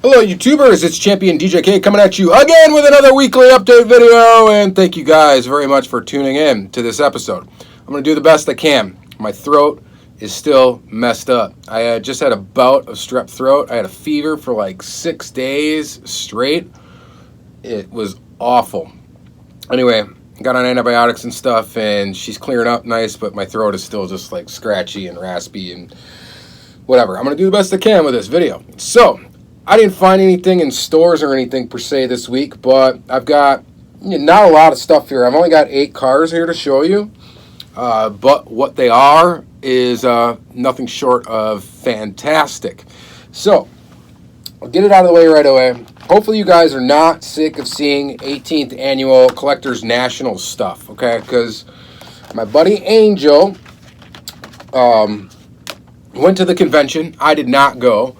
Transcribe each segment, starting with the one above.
Hello YouTubers, it's Championdjk coming at you again with another weekly update video, and thank you guys very much for tuning in to this episode. I'm going to do the best I can. My throat is still messed up. I just had a bout of strep throat. I had a fever for like 6 days straight. It was awful. Anyway, got on antibiotics and stuff, and she's clearing up nice, but my throat is still just like scratchy and raspy and whatever. I'm going to do the best I can with this video. So, I didn't find anything in stores or anything per se this week, but I've got not a lot of stuff here. I've only got 8 cars here to show you, but what they are is nothing short of fantastic. So, I'll get it out of the way right away. Hopefully you guys are not sick of seeing 18th Annual Collectors National stuff, okay? Because my buddy Angel went to the convention. I did not go.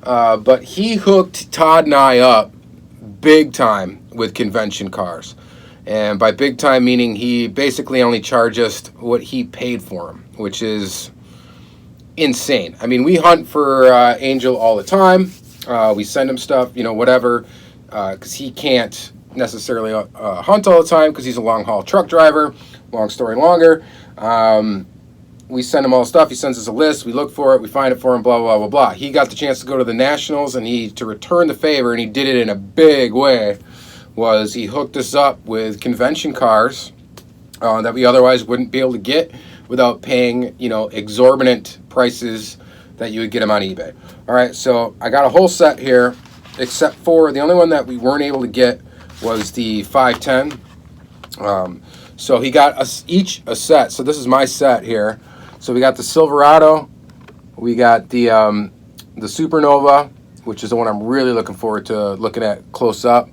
But he hooked Todd and I up big time with convention cars. And by big time meaning he basically only charged us what he paid for them, which is insane. I mean, we hunt for Angel all the time. We send him stuff, whatever, because he can't necessarily hunt all the time because he's a long-haul truck driver. Long story longer. We send him all the stuff. He sends us a list. We look for it. We find it for him, blah, blah, blah, blah. He got the chance to go to the Nationals, and to return the favor, and he did it in a big way, was he hooked us up with convention cars that we otherwise wouldn't be able to get without paying, exorbitant prices that you would get them on eBay. All right, so I got a whole set here, except for the only one that we weren't able to get was the 510. So he got us each a set. So this is my set here. So we got the Silverado, we got the Supernova, which is the one I'm really looking forward to looking at close up.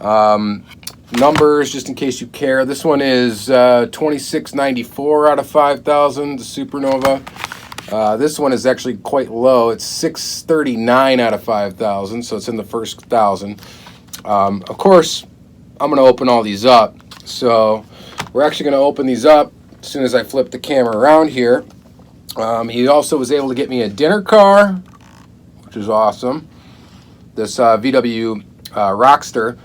Numbers, just in case you care. This one is 2694 out of 5,000, the Supernova. This one is actually quite low. It's 639 out of 5,000, so it's in the first 1,000. Of course, I'm going to open all these up. So we're actually going to open these up as soon as I flip the camera around here. He also was able to get me a dinner car, which is awesome. This VW Rockster.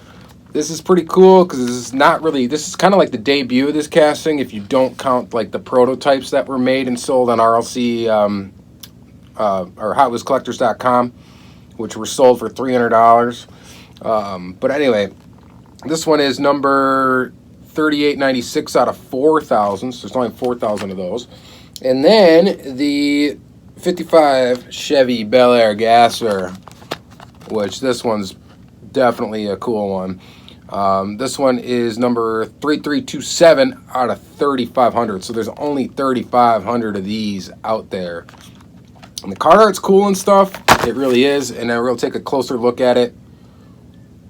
This is pretty cool because this is kind of like the debut of this casting if you don't count like the prototypes that were made and sold on RLC or HotWheelsCollectors.com, which were sold for $300. But anyway, this one is number 3896 out of 4,000, so there's only 4,000 of those. And then the 55 Chevy Belair Gasser, which this one's definitely a cool one. This one is number 3327 out of 3,500, so there's only 3,500 of these out there. And the car art's cool and stuff, it really is, and we'll take a closer look at it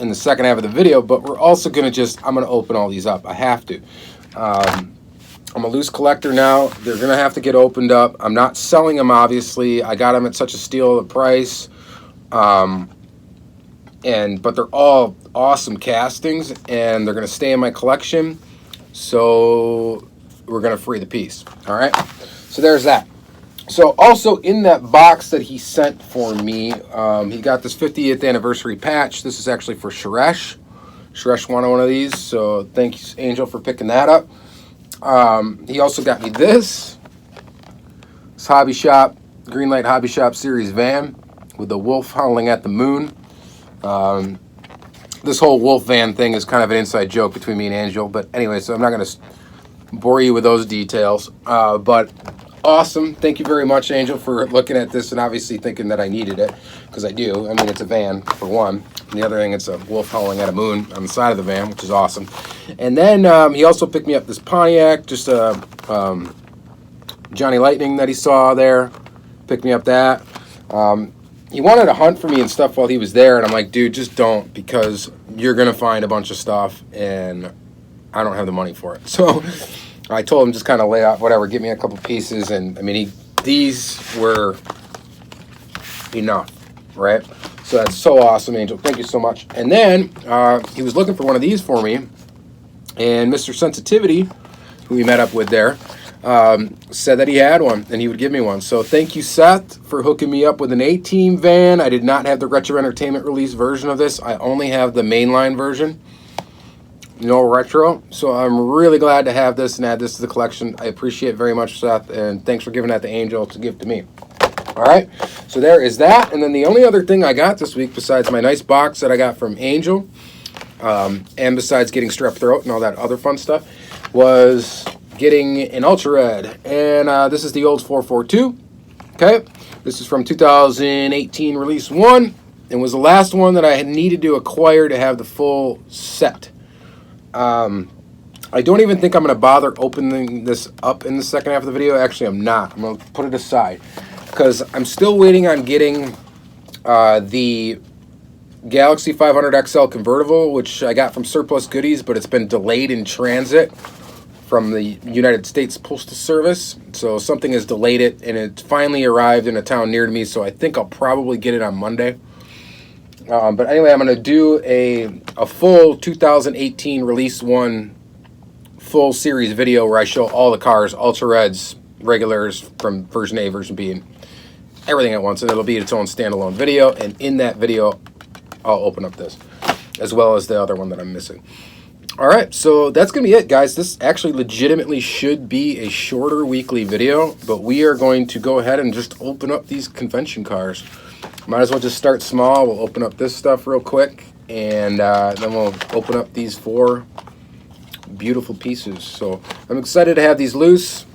in the second half of the video, but we're also going to I'm going to open all these up. I have to. I'm a loose collector now. They're going to have to get opened up. I'm not selling them, obviously. I got them at such a steal of a price. But they're all awesome castings, and they're going to stay in my collection. So we're going to free the piece. All right? So there's that. So also in that box that he sent for me, he got this 50th anniversary patch. This is actually for Suresh. Suresh wanted one of these, so thanks, Angel, for picking that up. He also got me this Hobby Shop, Greenlight Hobby Shop Series van with the wolf howling at the moon. This whole wolf van thing is kind of an inside joke between me and Angel, but anyway, so I'm not going to bore you with those details. But awesome. Thank you very much, Angel, for looking at this and obviously thinking that I needed it, because I do. I mean, it's a van, for one. And the other thing, it's a wolf howling at a moon on the side of the van, which is awesome. And then he also picked me up this Pontiac, just a Johnny Lightning that he saw there. Picked me up that. He wanted to hunt for me and stuff while he was there, and I'm like, dude, just don't, because you're going to find a bunch of stuff, and I don't have the money for it. So I told him just kind of lay out, whatever, give me a couple pieces, and I mean, these were enough, right? So that's so awesome, Angel. Thank you so much. And then he was looking for one of these for me, and Mr. Sensitivity, who we met up with there, said that he had one and he would give me one. So thank you, Seth, for hooking me up with an A-Team van. I did not have the Retro Entertainment release version of this. I only have the mainline version. No retro. So I'm really glad to have this and add this to the collection. I appreciate it very much, Seth, and thanks for giving that to Angel to give to me. All right, so there is that. And then the only other thing I got this week, besides my nice box that I got from Angel, and besides getting strep throat and all that other fun stuff, was getting an Ultra Red. And this is the old 442. Okay, this is from 2018 release 1, and was the last one that I had needed to acquire to have the full set. I don't even think I'm going to bother opening this up in the second half of the video. Actually, I'm not. I'm going to put it aside, because I'm still waiting on getting the Galaxy 500 XL convertible, which I got from Surplus Goodies, but it's been delayed in transit from the United States Postal Service. So something has delayed it, and it finally arrived in a town near to me, so I think I'll probably get it on Monday. But anyway, I'm going to do a full 2018 Release 1 full series video where I show all the cars, Ultra Reds, regulars, from version A, version B, and everything at once, and it'll be its own standalone video. And in that video, I'll open up this, as well as the other one that I'm missing. All right, so that's going to be it, guys. This actually legitimately should be a shorter weekly video, but we are going to go ahead and just open up these convention cars. Might as well just start small. We'll open up this stuff real quick, and then we'll open up these 4 beautiful pieces. So I'm excited to have these loose.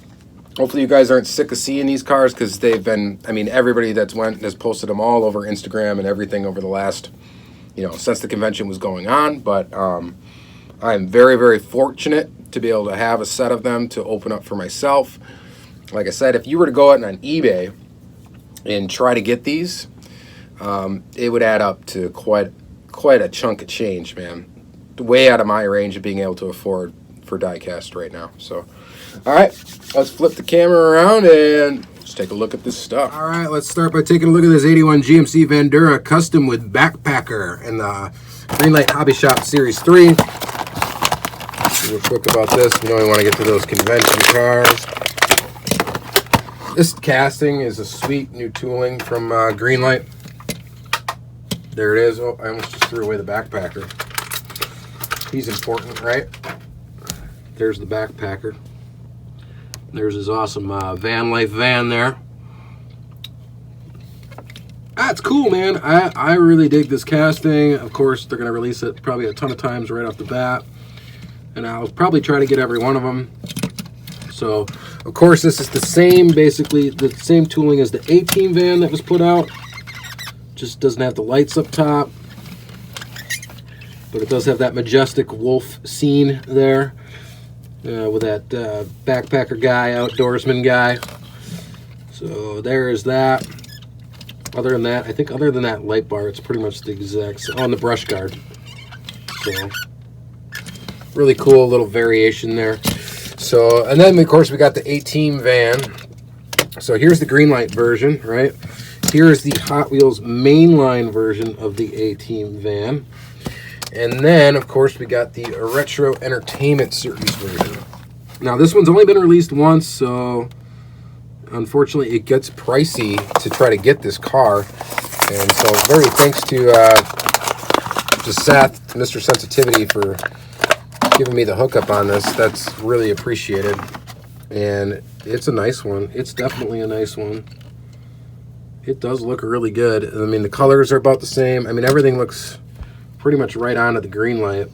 Hopefully you guys aren't sick of seeing these cars, because they've been, I mean, everybody that's went has posted them all over Instagram and everything over the last, since the convention was going on. But I'm very, very fortunate to be able to have a set of them to open up for myself. Like I said, if you were to go out on eBay and try to get these, it would add up to quite a chunk of change, man. Way out of my range of being able to afford for diecast right now. So, all right, let's flip the camera around and let's take a look at this stuff. All right, let's start by taking a look at this 81 GMC Vandura Custom with Backpacker in the Greenlight Hobby Shop Series 3. Real quick about this, we want to get to those convention cars. This casting is a sweet new tooling from Greenlight. There it is. Oh, I almost just threw away the Backpacker. He's important, right? There's the Backpacker. There's his awesome van life van there. That's cool, man. I really dig this casting. Of course, they're going to release it probably a ton of times right off the bat, and I'll probably try to get every one of them. So, of course, this is the same, basically the same tooling as the A-Team van that was put out. Just doesn't have the lights up top, but it does have that majestic wolf scene there with that backpacker guy, outdoorsman guy. So there is that. Other than that, I think other than that light bar, it's pretty much the exact same. On the brush guard. So really cool little variation there. So, and then of course we got the A-Team van. So here's the Greenlight version, right? Here's the Hot Wheels mainline version of the A-Team van. And then, of course, we got the Retro Entertainment Series version. Now, this one's only been released once, so unfortunately it gets pricey to try to get this car. And so, very thanks to Seth, Mr. Sensitivity, for giving me the hookup on this. That's really appreciated. And it's a nice one. It's definitely a nice one. It does look really good. I mean, the colors are about the same. I mean, everything looks pretty much right on to the Greenlight.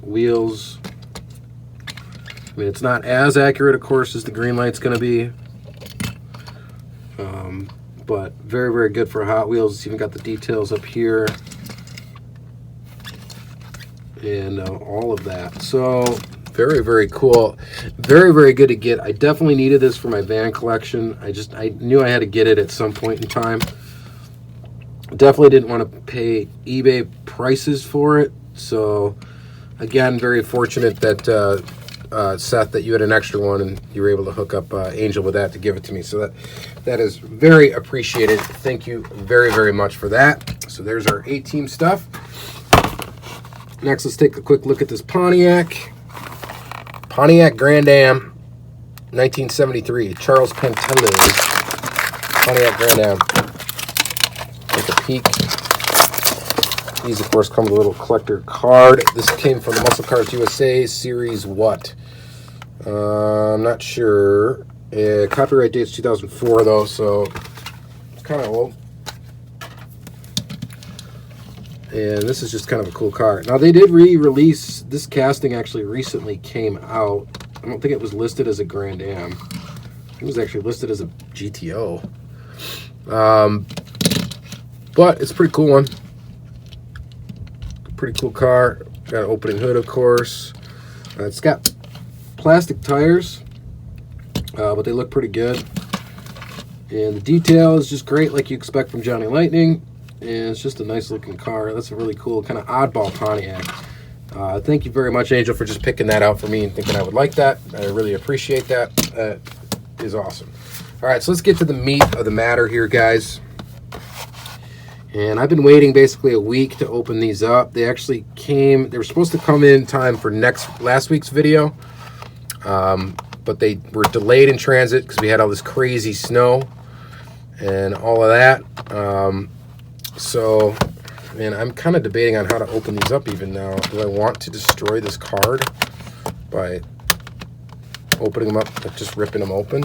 Wheels. I mean, it's not as accurate, of course, as the Greenlight's going to be. But very, very good for Hot Wheels. It's even got the details up here. And all of that. So, very, very cool. Very, very good to get. I definitely needed this for my van collection. I knew I had to get it at some point in time. Definitely didn't want to pay eBay prices for it. So, again, very fortunate that Seth, that you had an extra one and you were able to hook up Angel with that to give it to me. So that is very appreciated. Thank you very, very much for that. So there's our A-Team stuff. Next, let's take a quick look at this Pontiac Grand Am. 1973, Charles Pantello's Pontiac Grand Am. Take a peek. These, of course, come with a little collector card. This came from the Muscle Cars USA series what? I'm not sure. Copyright date's 2004, though, so it's kind of old. And this is just kind of a cool car. Now, they did re-release, this casting actually recently came out. I don't think it was listed as a Grand Am. It was actually listed as a GTO. But it's a pretty cool one. Pretty cool car. Got an opening hood, of course. It's got plastic tires, but they look pretty good. And the detail is just great, like you expect from Johnny Lightning. And it's just a nice looking car. That's a really cool kind of oddball Pontiac. Thank you very much, Angel, for just picking that out for me and thinking I would like that. I really appreciate that. That is awesome. All right, so let's get to the meat of the matter here, guys. And I've been waiting basically a week to open these up. They actually came, they were supposed to come in time for last week's video. But they were delayed in transit because we had all this crazy snow and all of that. So, man, I'm kind of debating on how to open these up even now. Do I want to destroy this card by opening them up, like just ripping them open?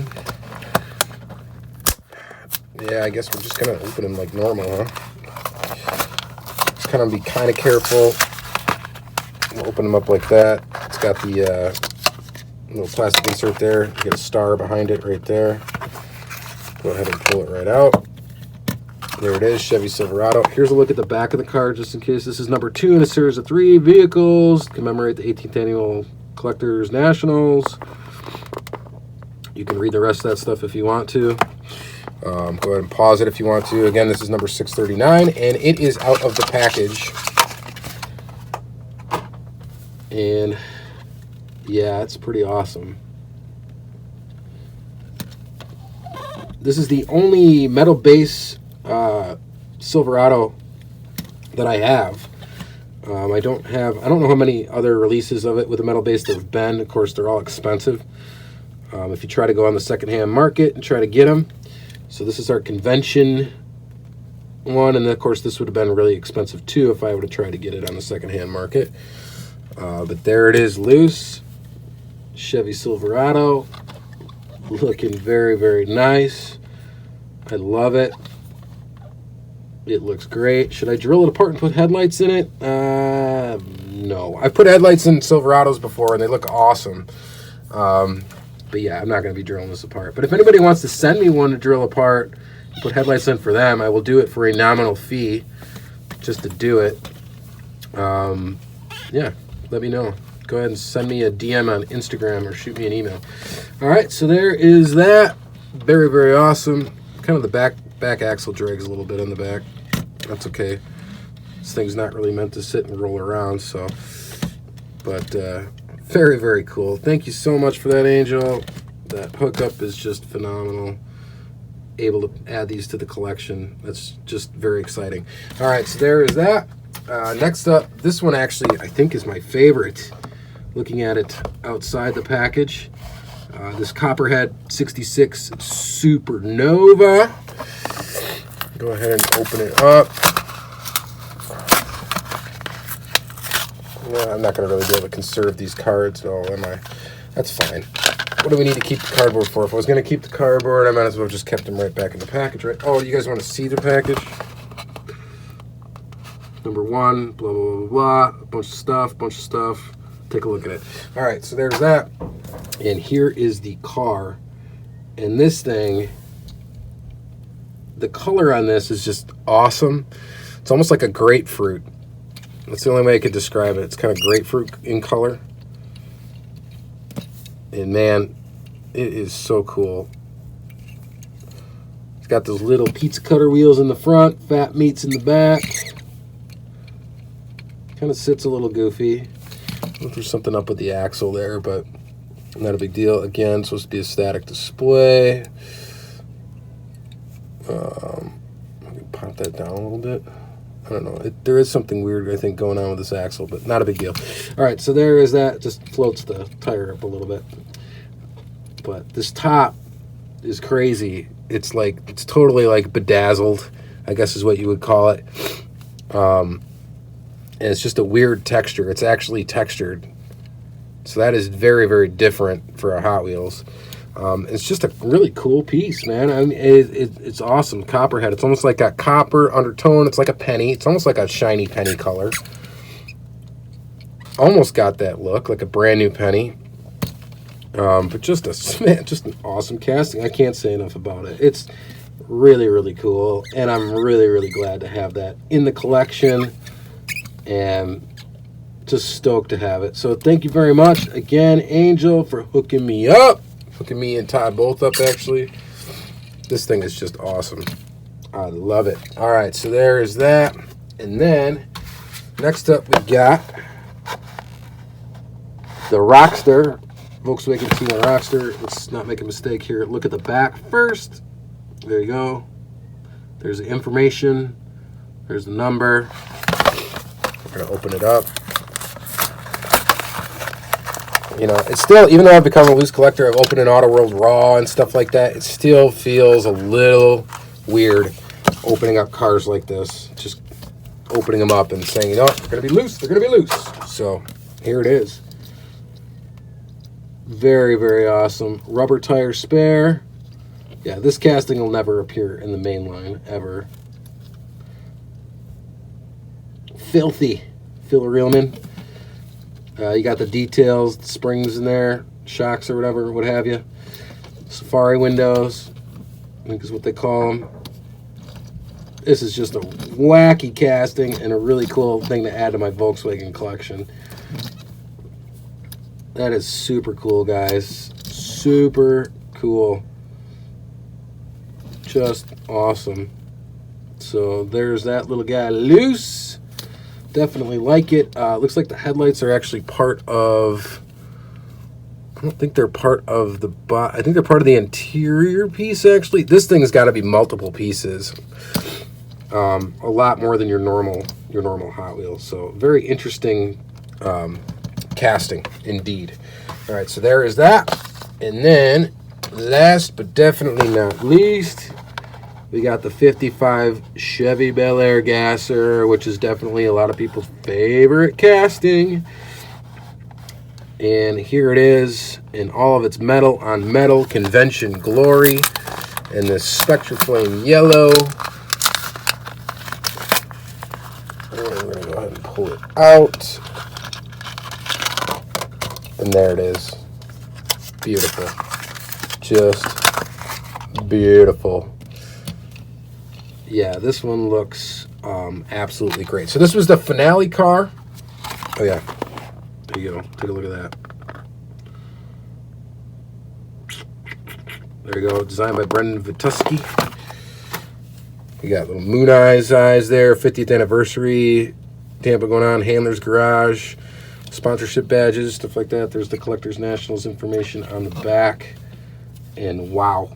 Yeah, I guess we're just going to open them like normal, huh? Just kind of be kind of careful. We'll open them up like that. It's got the little plastic insert there. You get a star behind it right there. Go ahead and pull it right out. There it is, Chevy Silverado. Here's a look at the back of the car, just in case. This is number 2 in a series of 3 vehicles to commemorate the 18th Annual Collectors Nationals. You can read the rest of that stuff if you want to. Go ahead and pause it if you want to. Again, this is number 639, and it is out of the package. And yeah, it's pretty awesome. This is the only metal base Silverado that I have. I don't know how many other releases of it with a metal base there have been. Of course, they're all expensive. If you try to go on the secondhand market and try to get them. So this is our convention one, and of course this would have been really expensive too if I would have tried to get it on the secondhand market. But there it is, loose. Chevy Silverado, looking very, very nice. I love it. It looks great. Should I drill it apart and put headlights in it? No. I've put headlights in Silverados before, and they look awesome. But yeah, I'm not going to be drilling this apart. But if anybody wants to send me one to drill apart, put headlights in for them, I will do it for a nominal fee just to do it. Yeah, let me know. Go ahead and send me a DM on Instagram or shoot me an email. All right, so there is that. Very, very awesome. Kind of the back axle drags a little bit on the back. That's okay. This thing's not really meant to sit and roll around, so. But very, very cool. Thank you so much for that, Angel. That hookup is just phenomenal. Able to add these to the collection. That's just very exciting. All right, so there is that. Next up, this one actually I think is my favorite. Looking at it outside the package. This Copperhead 66 Supernova. Go ahead and open it up. Yeah, I'm not going to really be able to conserve these cards, oh, am I? That's fine. What do we need to keep the cardboard for? If I was going to keep the cardboard, I might as well have just kept them right back in the package, right? Oh, you guys want to see the package? Number 1, blah, blah, blah, blah. A bunch of stuff. Take a look at it. All right, so there's that. And here is the car. And this thing, the color on this is just awesome. It's almost like a grapefruit. That's the only way I could describe it. It's kind of grapefruit in color. And man, it is so cool. It's got those little pizza cutter wheels in the front, fat meats in the back. Kind of sits a little goofy. I don't know if there's something up with the axle there, but not a big deal. Again, supposed to be a static display. I can pop that down a little bit. I don't know. There is something weird, I think, going on with this axle, but not a big deal. All right, so there is that. Just floats the tire up a little bit. But this top is crazy. It's totally like bedazzled, I guess is what you would call it. And it's just a weird texture. It's actually textured. So that is very, very different for a Hot Wheels. It's just a really cool piece, man. I mean, it's awesome. Copperhead. It's almost like got copper undertone. It's like a penny. It's almost like a shiny penny color. Almost got that look, like a brand new penny. But just an awesome casting. I can't say enough about it. It's really, really cool, and I'm really, really glad to have that in the collection, and just stoked to have it. So thank you very much again, Angel, for hooking me and Todd both up. Actually, this thing is just awesome. I love it. All right, so there is that, and then next up we got the Rockster, Volkswagen T1 Rockster. Let's not make a mistake here. Look at the back first. There you go. There's the information. There's the number. We're going to open it up. You know, it's still, even though I've become a loose collector, I've opened an Auto World Raw and stuff like that, it still feels a little weird opening up cars like this. Just opening them up and saying, you know what, they're going to be loose. They're going to be loose. So here it is. Very, very awesome. Rubber tire spare. Yeah, this casting will never appear in the main line, ever. Filthy. Phil Reelman. You got the details, the springs in there, shocks or whatever, what have you. Safari windows, I think is what they call them. This is just a wacky casting and a really cool thing to add to my Volkswagen collection. That is super cool, guys. Super cool. Just awesome. So there's that little guy loose. Definitely like it. Looks like the headlights are actually part of, I don't think they're part of the, I think they're part of the interior piece, actually. This thing's got to be multiple pieces. A lot more than your normal Hot Wheels. So very interesting casting indeed. All right, so there is that. And then last but definitely not least, we got the 55 Chevy Belair gasser, which is definitely a lot of people's favorite casting. And here it is in all of its metal on metal convention glory in this Spectra Flame yellow. And we're going to go ahead and pull it out. And there it is. Beautiful. Just beautiful. Yeah, this one looks absolutely great. So this was the finale car. Oh, yeah. There you go. Take a look at that. There you go. Designed by Brendan Vituski. We got little moon eyes there. 50th anniversary. Tampa going on. Handler's Garage. Sponsorship badges, stuff like that. There's the Collectors Nationals information on the back. And wow.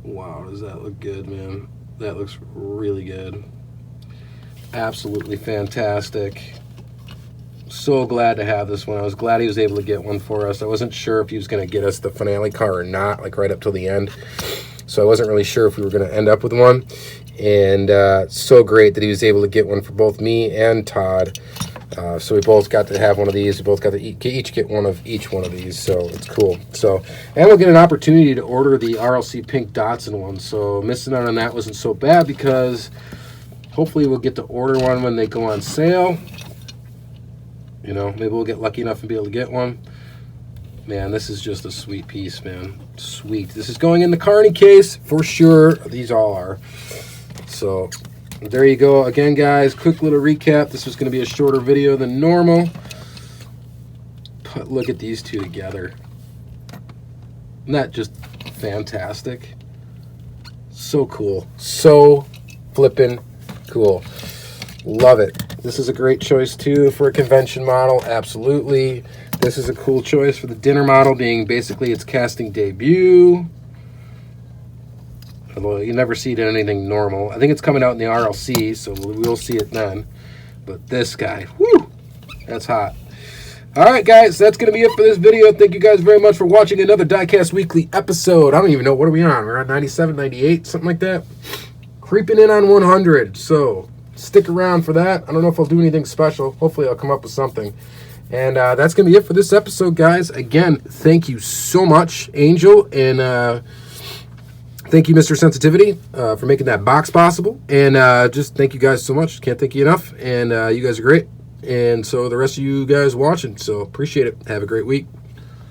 Wow, does that look good, man? That looks really good. Absolutely fantastic. So glad to have this one. I was glad he was able to get one for us. I wasn't sure if he was going to get us the finale car or not, like right up till the end. So I wasn't really sure if we were going to end up with one. And so great that he was able to get one for both me and Todd. So we both got to have one of these. We both got to each get one of each one of these. So it's cool. So, and we'll get an opportunity to order the RLC Pink Datsun one. So missing out on that wasn't so bad, because hopefully we'll get to order one when they go on sale. You know, maybe we'll get lucky enough and be able to get one. Man, this is just a sweet piece, man. Sweet. This is going in the Carney case for sure. These all are. So there you go. Again, guys, quick little recap. This was going to be a shorter video than normal. But look at these two together. Isn't that just fantastic? So cool. So flippin' cool. Love it. This is a great choice, too, for a convention model. Absolutely. This is a cool choice for the dinner model, being basically its casting debut. Although you never see it in anything normal. I think it's coming out in the RLC, so we'll see it then. But this guy, whoo, that's hot. All right, guys, that's going to be it for this video. Thank you guys very much for watching another Diecast Weekly episode. I don't even know, what are we on? We're on 97, 98, something like that. Creeping in on 100, so stick around for that. I don't know if I'll do anything special. Hopefully I'll come up with something. And that's going to be it for this episode, guys. Again, thank you so much, Angel, and thank you, Mr. Sensitivity, for making that box possible. And just thank you guys so much. Can't thank you enough. And you guys are great. And so the rest of you guys watching, so appreciate it. Have a great week.